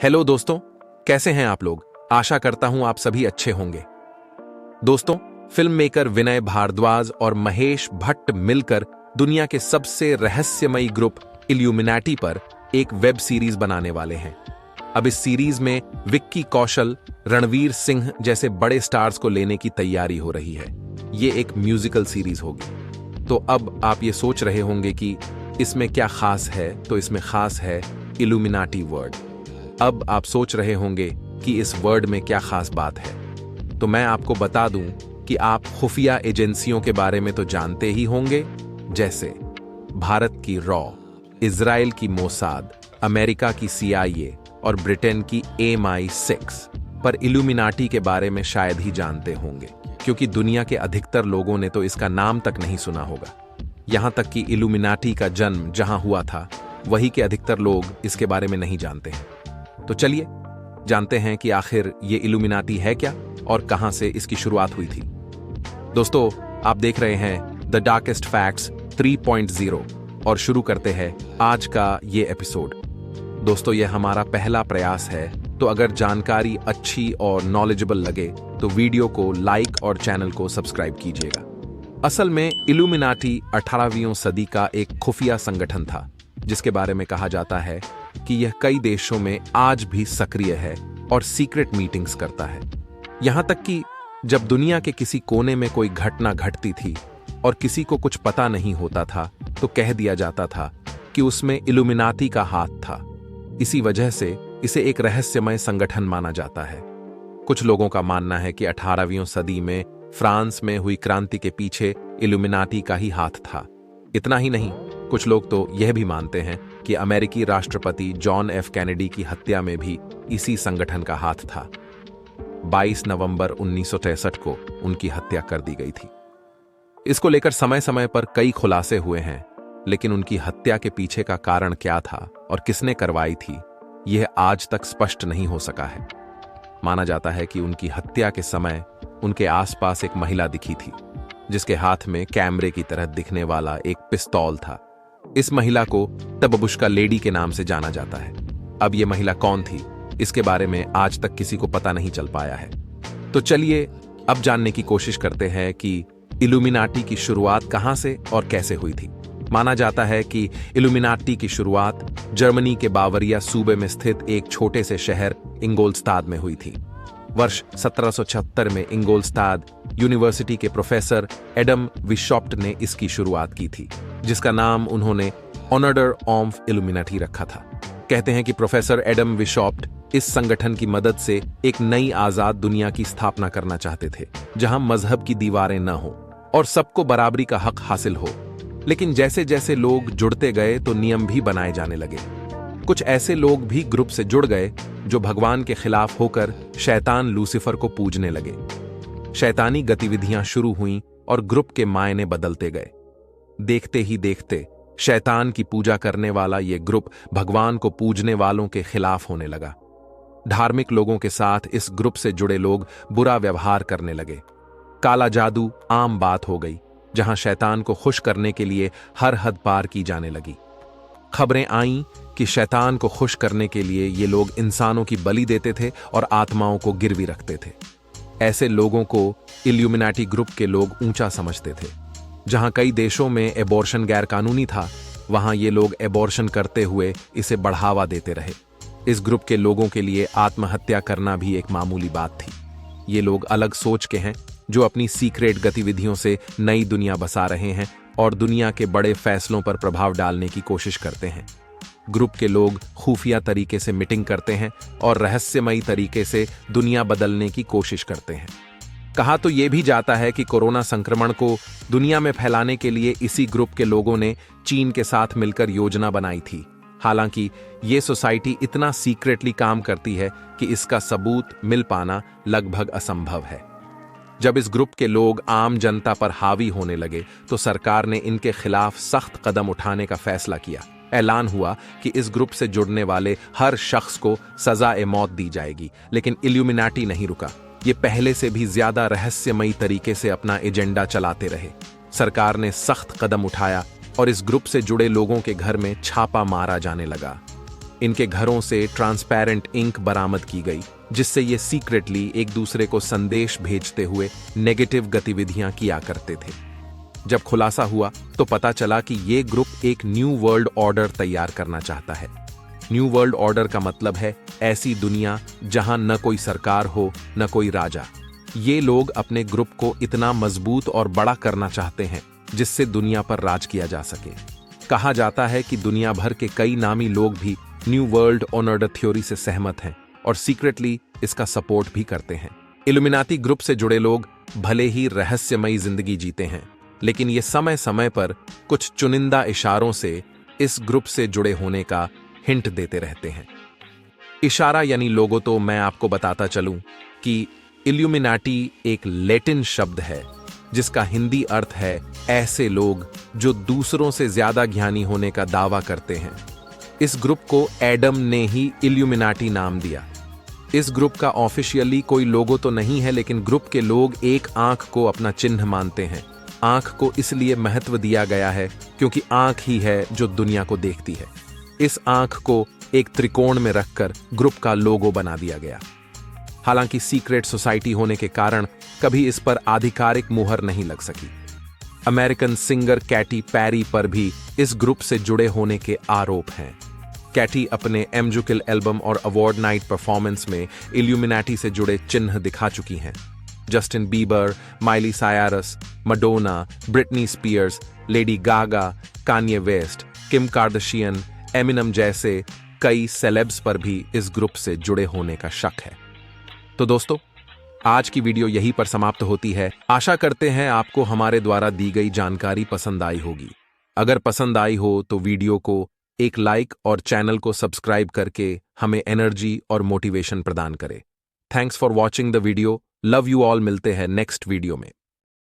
Hello दोस्तों, कैसे हैं आप लोग। आशा करता हूं आप सभी अच्छे होंगे। दोस्तों, फिल्म मेकर विनय भारद्वाज और महेश भट्ट मिलकर दुनिया के सबसे रहस्यमयी ग्रुप इल्यूमिनाटी पर एक वेब सीरीज बनाने वाले हैं। अब इस सीरीज में विक्की कौशल, रणवीर सिंह जैसे बड़े स्टार्स को लेने की तैयारी हो रही है। ये एक म्यूजिकल सीरीज होगी। तो अब आप ये सोच रहे होंगे कि इसमें क्या खास है, तो इसमें खास है इल्यूमिनाटी वर्ड। अब आप सोच रहे होंगे कि इस वर्ड में क्या खास बात है, तो मैं आपको बता दूं कि आप खुफिया एजेंसियों के बारे में तो जानते ही होंगे, जैसे भारत की रॉ, इजराइल की मोसाद, अमेरिका की CIA और ब्रिटेन की MI6। पर इल्यूमिनाटी के बारे में शायद ही जानते होंगे, क्योंकि दुनिया के अधिकतर लोगों ने तो इसका नाम तक नहीं सुना होगा। यहां तक कि इल्यूमिनाटी का जन्म जहां हुआ था, वही के अधिकतर लोग इसके बारे में नहीं जानते हैं। तो चलिए जानते हैं कि आखिर ये इल्यूमिनाटी है क्या और कहां से इसकी शुरुआत हुई थी। दोस्तों, आप देख रहे हैं द डार्केस्ट फैक्ट्स 3.0 और शुरू करते हैं आज का ये एपिसोड। दोस्तों, ये हमारा पहला प्रयास है, तो अगर जानकारी अच्छी और नॉलेजेबल लगे तो वीडियो को लाइक और चैनल को सब्सक्राइब कीजिएगा। असल में इल्यूमिनाटी 18वीं सदी का एक खुफिया संगठन था, जिसके बारे में कहा जाता है कि यह कई देशों में आज भी सक्रिय है और सीक्रेट मीटिंग्स करता है। यहां तक कि जब दुनिया के किसी कोने में कोई घटना घटती थी और किसी को कुछ पता नहीं होता था, तो कह दिया जाता था कि उसमें इल्यूमिनाटी का हाथ था। इसी वजह से इसे एक रहस्यमय संगठन माना जाता है। कुछ लोगों का मानना है कि 18वीं सदी में फ्रांस में हुई क्रांति के पीछे इल्यूमिनाटी का ही हाथ था। इतना ही नहीं, कुछ लोग तो यह भी मानते हैं कि अमेरिकी राष्ट्रपति जॉन F. कैनेडी की हत्या में भी इसी संगठन का हाथ था। 22 नवंबर 1963 को उनकी हत्या कर दी गई थी। इसको लेकर समय समय पर कई खुलासे हुए हैं, लेकिन उनकी हत्या के पीछे का कारण क्या था और किसने करवाई थी, यह आज तक स्पष्ट नहीं हो सका है। माना जाता है कि उनकी हत्या के समय उनके आसपास एक महिला दिखी थी, जिसके हाथ में कैमरे की तरह दिखने वाला एक पिस्तौल था। इस महिला को द बबुश्का लेडी के नाम से जाना जाता है। अब यह महिला कौन थी, इसके बारे में आज तक किसी को पता नहीं चल पाया है। तो चलिए अब जानने की कोशिश करते हैं कि इल्यूमिनाटी की शुरुआत कहां से और कैसे हुई थी। माना जाता है कि इल्यूमिनाटी की शुरुआत जर्मनी के बावरिया सूबे में स्थित एक छोटे से शहर इंगोल्स्ताद में हुई थी। वर्ष 1776 में इंगोल्स्ताद यूनिवर्सिटी के प्रोफेसर एडम विशॉप्ट ने इसकी शुरुआत की थी, जिसका नाम उन्होंने ऑर्डर ऑफ इल्यूमिनाटी रखा था। कहते हैं कि प्रोफेसर एडम विशॉप्ट इस संगठन की मदद से एक नई आजाद दुनिया की स्थापना करना चाहते थे, जहां मजहब की दीवारें न हो और सबको बराबरी का हक हासिल हो। लेकिन जैसे जैसे लोग जुड़ते गए तो नियम भी बनाए जाने लगे। कुछ ऐसे लोग भी ग्रुप से जुड़ गए जो भगवान के खिलाफ होकर शैतान लूसीफर को पूजने लगे। शैतानी गतिविधियां शुरू हुईं और ग्रुप के मायने बदलते गए। देखते ही देखते शैतान की पूजा करने वाला यह ग्रुप भगवान को पूजने वालों के खिलाफ होने लगा। धार्मिक लोगों के साथ इस ग्रुप से जुड़े लोग बुरा व्यवहार करने लगे। काला जादू आम बात हो गई, जहां शैतान को खुश करने के लिए हर हद पार की जाने लगी। खबरें आईं कि शैतान को खुश करने के लिए ये लोग इंसानों की बलि देते थे और आत्माओं को गिरवी रखते थे। ऐसे लोगों को इल्यूमिनाटी ग्रुप के लोग ऊंचा समझते थे। जहां कई देशों में एबॉर्शन गैर कानूनी था, वहां ये लोग एबॉर्शन करते हुए इसे बढ़ावा देते रहे। इस ग्रुप के लोगों के लिए आत्महत्या करना भी एक मामूली बात थी। ये लोग अलग सोच के हैं, जो अपनी सीक्रेट गतिविधियों से नई दुनिया बसा रहे हैं और दुनिया के बड़े फैसलों पर प्रभाव डालने की कोशिश करते हैं। ग्रुप के लोग खुफिया तरीके से मीटिंग करते हैं और रहस्यमयी तरीके से दुनिया बदलने की कोशिश करते हैं। कहा तो यह भी जाता है कि कोरोना संक्रमण को दुनिया में फैलाने के लिए इसी ग्रुप के लोगों ने चीन के साथ मिलकर योजना बनाई थी। हालांकि ये सोसाइटी इतना सीक्रेटली काम करती है कि इसका सबूत मिल पाना लगभग असंभव है। जब इस ग्रुप के लोग आम जनता पर हावी होने लगे, तो सरकार ने इनके खिलाफ सख्त कदम उठाने का फैसला किया। ऐलान हुआ कि इस ग्रुप से जुड़ने वाले हर शख्स को सजा-ए मौत दी जाएगी। लेकिन इल्यूमिनाटी नहीं रुका। ये पहले से भी ज्यादा रहस्यमयी तरीके से अपना एजेंडा चलाते रहे। सरकार ने सख्त कदम उठाया और इस ग्रुप से जुड़े लोगों के घर में छापा मारा जाने लगा। इनके घरों से ट्रांसपेरेंट इंक बरामद की गई, जिससे ये सीक्रेटली एक दूसरे को संदेश भेजते हुए नेगेटिव गतिविधियां किया करते थे। जब खुलासा हुआ तो पता चला कि ये ग्रुप एक न्यू वर्ल्ड ऑर्डर तैयार करना चाहता है। न्यू वर्ल्ड ऑर्डर का मतलब है ऐसी दुनिया जहां न कोई सरकार हो न कोई राजा। ये लोग अपने ग्रुप को इतना मजबूत और बड़ा करना चाहते हैं जिससे दुनिया पर राज किया जा सके। कहा जाता है कि दुनिया भर के कई नामी लोग भी न्यू वर्ल्ड ऑर्डर थ्योरी से सहमत हैं और सीक्रेटली इसका सपोर्ट भी करते हैं। इल्यूमिनाती ग्रुप से जुड़े लोग भले ही रहस्यमयी जिंदगी जीते हैं, लेकिन ये समय समय पर कुछ चुनिंदा इशारों से इस ग्रुप से जुड़े होने का हिंट देते रहते हैं। इशारा यानी लोगो तो मैं आपको बताता चलूं कि इल्यूमिनाटी एक लैटिन शब्द है जिसका हिंदी अर्थ है ऐसे लोग जो दूसरों से ज्यादा ज्ञानी होने का दावा करते हैं। इस ग्रुप को एडम ने ही इल्यूमिनाटी नाम दिया। इस ग्रुप का ऑफिशियली कोई लोगो तो नहीं है, लेकिन ग्रुप के लोग एक आंख को अपना चिन्ह मानते हैं। आंख को इसलिए महत्व दिया गया है क्योंकि आंख ही है जो दुनिया को देखती है। इस आंख को एक त्रिकोण में रखकर ग्रुप का लोगो बना दिया गया। हालांकि सीक्रेट सोसाइटी होने के कारण कभी इस पर आधिकारिक मुहर नहीं लग सकी। अमेरिकन सिंगर कैटी पैरी पर भी इस ग्रुप से जुड़े होने के आरोप हैं। कैटी अपने एमजुकिल एल्बम और अवार्ड नाइट परफॉर्मेंस में इल्यूमिनाटी से जुड़े चिन्ह दिखा चुकी हैं। Justin Bieber, Miley Cyrus, Madonna, Britney Spears, Lady Gaga, Kanye West, Kim Kardashian, Eminem जैसे कई सेलेब्स पर भी इस ग्रुप से जुड़े होने का शक है। तो दोस्तों, आज की वीडियो यहीं पर समाप्त होती है। आशा करते हैं आपको हमारे द्वारा दी गई जानकारी पसंद आई होगी। अगर पसंद आई हो तो वीडियो को एक लाइक और चैनल को सब्सक्राइब करके हमें एनर्जी और मोटिवेशन प्रदान करें। Thanks for watching the video. Love you all. मिलते हैं नेक्स्ट वीडियो में।